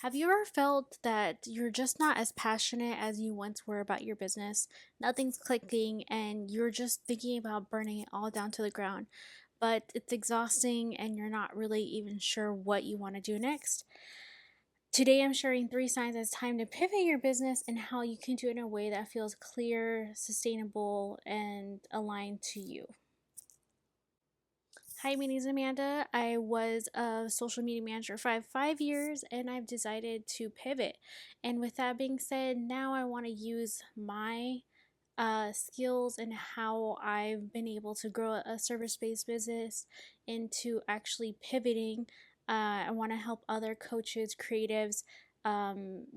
Have you ever felt that you're just not as passionate as you once were about your business? Nothing's clicking and you're just thinking about burning it all down to the ground, but it's exhausting and you're not really even sure what you want to do next? Today, I'm sharing three signs it's time to pivot your business and how you can do it in a way that feels clear, sustainable, and aligned to you. Hi, my name is Amanda. I was a social media manager for 5 years and I've decided to pivot. And with that being said, now I want to use my skills and how I've been able to grow a service based business into actually pivoting. I want to help other coaches, creatives,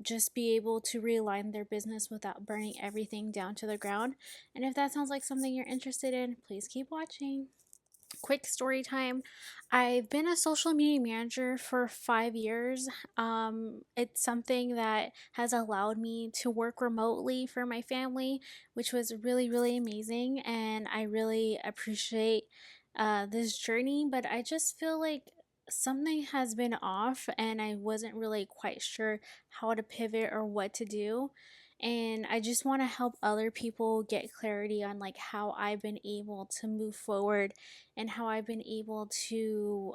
just be able to realign their business without burning everything down to the ground. And if that sounds like something you're interested in, please keep watching. Quick story time. I've been a social media manager for 5 years. It's something that has allowed me to work remotely for my family, which was really, really amazing. And I really appreciate this journey, but I just feel like something has been off and I wasn't really quite sure how to pivot or what to do. And I just want to help other people get clarity on like how I've been able to move forward and how I've been able to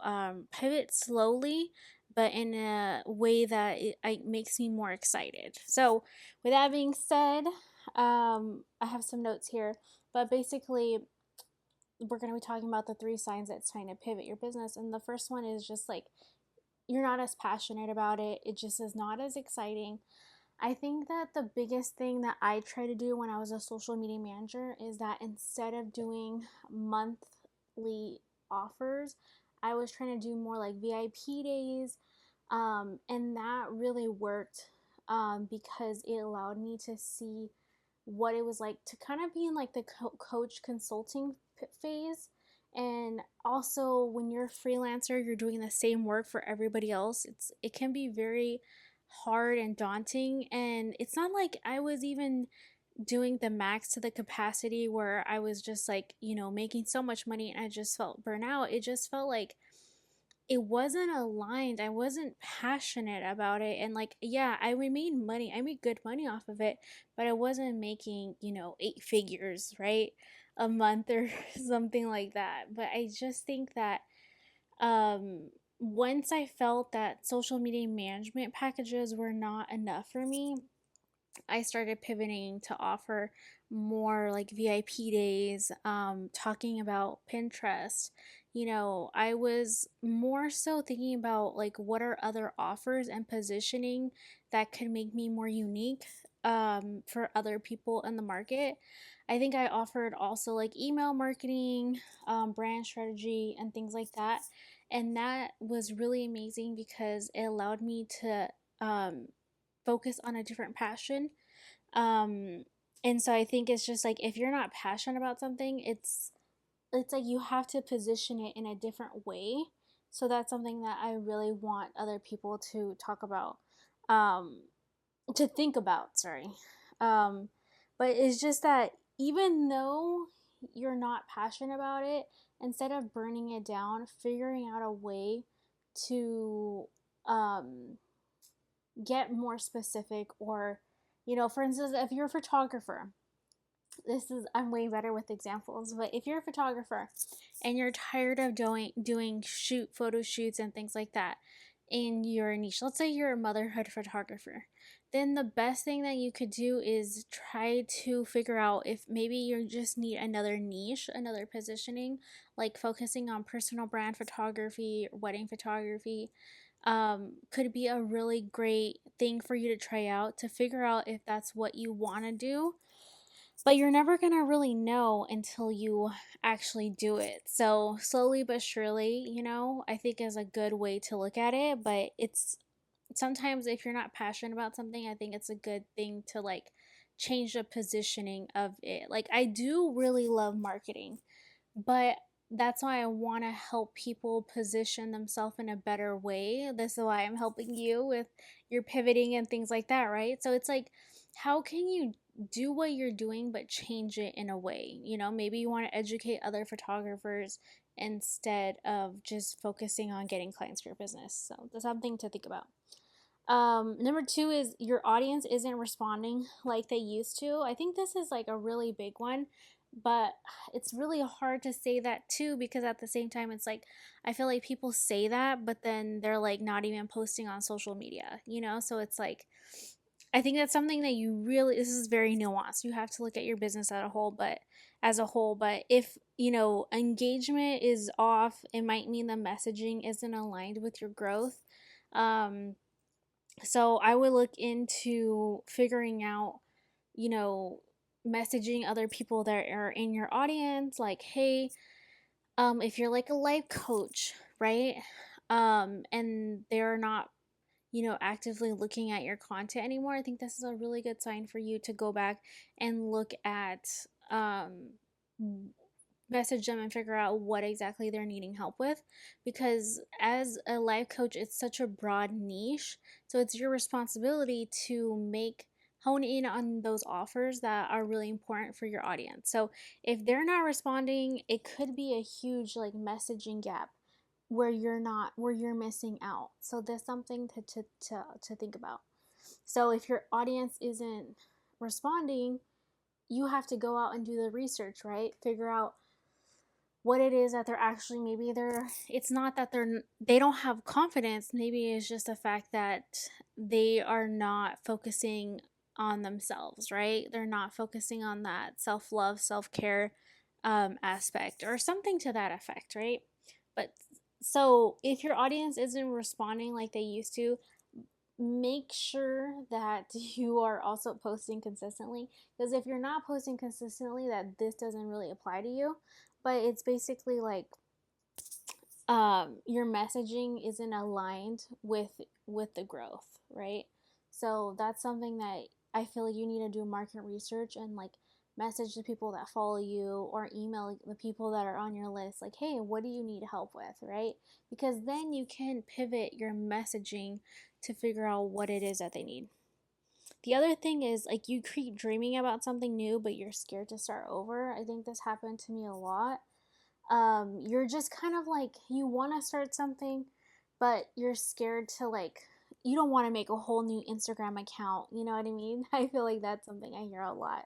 pivot slowly, but in a way that it makes me more excited. So, with that being said, I have some notes here, but basically, we're going to be talking about the three signs that it's time to pivot your business. And the first one is just like you're not as passionate about it, it just is not as exciting. I think that the biggest thing that I try to do when I was a social media manager is that instead of doing monthly offers, I was trying to do more like VIP days. And that really worked because it allowed me to see what it was like to kind of be in like the coach consulting phase. And also when you're a freelancer, you're doing the same work for everybody else. It can be very hard and daunting, and it's not like I was even doing the max to the capacity where I was just like, making so much money and I just felt burnout. It just felt like it wasn't aligned. I wasn't passionate about it. And like, yeah, I made money. I made good money off of it, but I wasn't making, 8 figures, right? A month or something like that. But I just think that um once I felt that social media management packages were not enough for me, I started pivoting to offer more like VIP days, talking about Pinterest. I was more so thinking about like what are other offers and positioning that could make me more unique for other people in the market. I think I offered also like email marketing, brand strategy, and things like that. And that was really amazing because it allowed me to um, focus on a different passion. um and so I think it's just like if you're not passionate about something, it's like you have to position it in a different way. So that's something that I really want other people to talk about, um to think about, sorry. But it's just that even though you're not passionate about it, instead of burning it down, figuring out a way to um get more specific, or for instance, if you're a photographer, this is, I'm way better with examples, but if you're a photographer and you're tired of doing photo shoots and things like that in your niche, let's say you're a motherhood photographer, then the best thing that you could do is try to figure out if maybe you just need another niche, another positioning, like focusing on personal brand photography, wedding photography. Could be a really great thing for you to try out to figure out if that's what you want to do, but you're never going to really know until you actually do it. So, slowly but surely, I think is a good way to look at it. But it's sometimes if you're not passionate about something, I think it's a good thing to like change the positioning of it. Like, I do really love marketing, but that's why I want to help people position themselves in a better way. This is why I'm helping you with your pivoting and things like that, right? So it's like, how can you do what you're doing but change it in a way? Maybe you want to educate other photographers instead of just focusing on getting clients for your business. So that's something to think about. Number two is your audience isn't responding like they used to. I think this is like a really big one, but it's really hard to say that too because at the same time, it's like I feel like people say that, but then they're like not even posting on social media, you know? So it's like, I think that's something that you really, this is very nuanced. You have to look at your business as a whole, but if, you know, engagement is off, it might mean the messaging isn't aligned with your growth. Um, so I would look into figuring out, you know, messaging other people that are in your audience, like, hey, if you're like a life coach, right? And they're not, you know, actively looking at your content anymore, I think this is a really good sign for you to go back and look at um message them and figure out what exactly they're needing help with, because as a life coach it's such a broad niche, so it's your responsibility to make hone in on those offers that are really important for your audience. So if they're not responding, it could be a huge like messaging gap where you're missing out. So there's something to think about. So if your audience isn't responding, you have to go out and do the research, right? Figure out what it is that they're actually, maybe they're, it's not that they don't have confidence, maybe it's just the fact that they are not focusing on themselves, right? They're not focusing on that self-love, self-care aspect or something to that effect, right? But so if your audience isn't responding like they used to, make sure that you are also posting consistently, because if you're not posting consistently, that this doesn't really apply to you, but it's basically like your messaging isn't aligned with the growth, right? So that's something that I feel like you need to do market research and like message the people that follow you or email the people that are on your list like, hey, what do you need help with, right? Because then you can pivot your messaging to figure out what it is that they need. The other thing is like you keep dreaming about something new but you're scared to start over. I think this happened to me a lot. You're just kind of like you want to start something but you're scared to like, you don't want to make a whole new Instagram account, you know what I mean? I feel like that's something I hear a lot.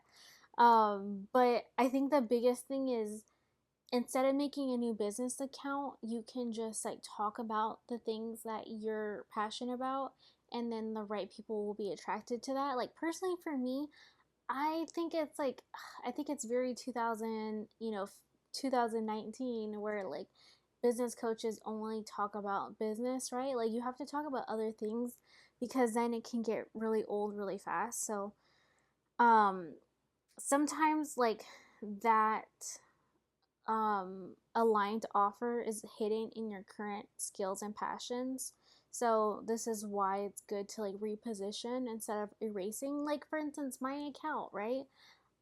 But I think the biggest thing is instead of making a new business account, you can just like talk about the things that you're passionate about, and then the right people will be attracted to that. Like personally for me, I think it's like I think it's very 2000, 2019 where like business coaches only talk about business, right? Like you have to talk about other things because then it can get really old really fast. So, um sometimes like that aligned offer is hidden in your current skills and passions. So this is why it's good to like reposition instead of erasing. Like for instance, my account, right?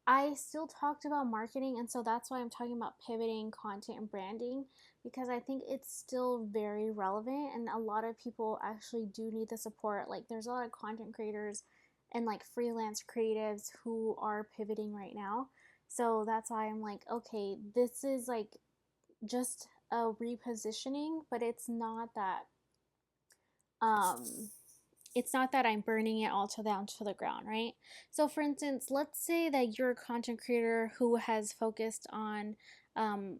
I still talked about marketing, and so that's why I'm talking about pivoting content and branding, because I think it's still very relevant and a lot of people actually do need the support. Like there's a lot of content creators and like freelance creatives who are pivoting right now. So that's why I'm like, okay, this is like just a repositioning, but um it's not that I'm burning it all to down to the ground, right? So, for instance, let's say that you're a content creator who has focused on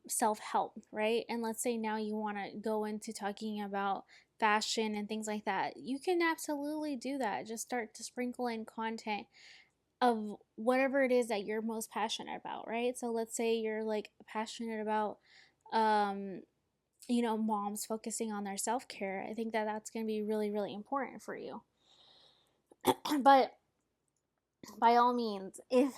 self help, right? And let's say now you want to go into talking about fashion and things like that. You can absolutely do that. Just start to sprinkle in content of whatever it is that you're most passionate about, right? So, let's say you're like passionate about um, moms focusing on their self care. I think that that's going to be really, really important for you. But by all means, if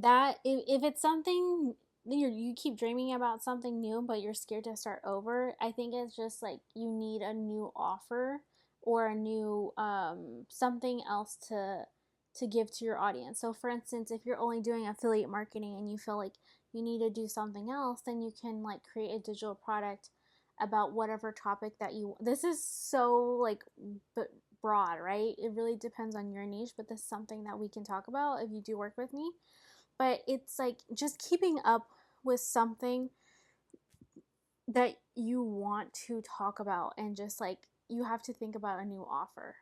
it's something you keep dreaming about something new but you're scared to start over, I think it's just like you need a new offer or a new something else to give to your audience. So for instance, if you're only doing affiliate marketing and you feel like you need to do something else, then you can like create a digital product about whatever topic that you, this is so like broad, right? It really depends on your niche, but this is something that we can talk about if you do work with me. But it's like just keeping up with something that you want to talk about, and just like you have to think about a new offer.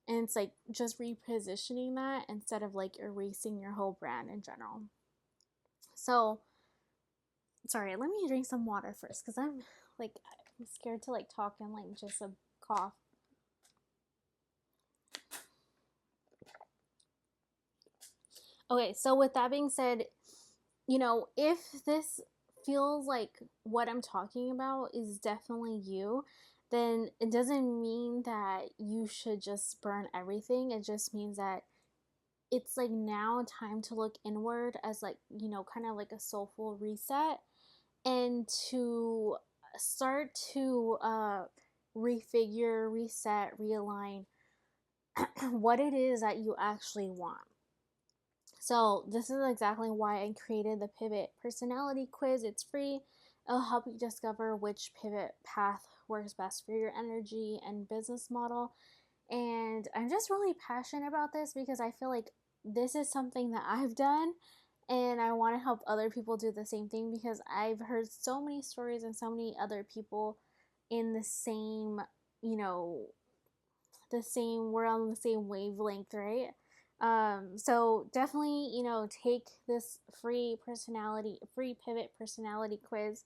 And it's like just repositioning that instead of like erasing your whole brand in general. So, sorry, let me drink some water first because I'm scared to like talk and like just a cough. Okay, so with that being said, if this feels like what I'm talking about is definitely you, then it doesn't mean that you should just burn everything. It just means that it's like now time to look inward as like, kind of like a soulful reset and to start to refigure, reset, realign what it is that you actually want. So, this is exactly why I created the Pivot Personality Quiz. It's free. It'll help you discover which pivot path works best for your energy and business model. And I'm just really passionate about this because I feel like this is something that I've done and I want to help other people do the same thing because I've heard so many stories and so many other people in the same, you know, we're on the same wavelength, right? So definitely, take this free pivot personality quiz.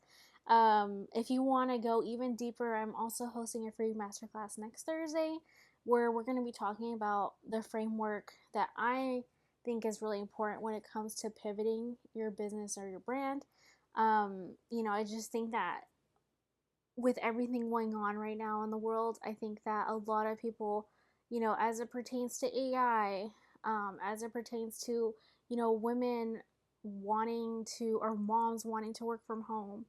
If you want to go even deeper, I'm also hosting a free masterclass next Thursday where we're going to be talking about the framework that I think is really important when it comes to pivoting your business or your brand. I just think that with everything going on right now in the world, I think that a lot of people, as it pertains to AI, as it pertains to, women wanting to, or moms wanting to work from home,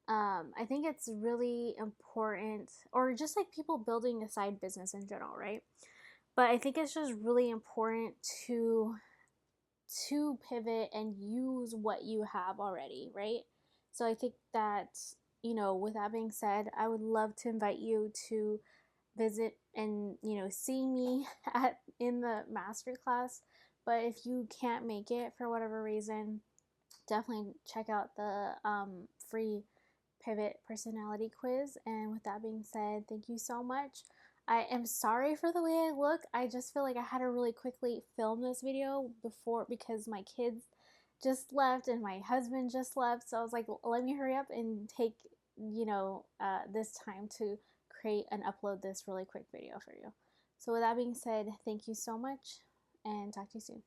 I think it's really important, or just like people building a side business in general, right? But I think it's just really important to pivot and use what you have already, right? So I think that, with that being said, I would love to invite you to visit and, see me in the masterclass. But if you can't make it for whatever reason, definitely check out the free pivot personality quiz. And with that being said, thank you so much. I am sorry for the way I look. I just feel like I had to really quickly film this video before because my kids just left and my husband just left. So I was like, let me hurry up and take, this time to create and upload this really quick video for you. So with that being said, thank you so much and talk to you soon.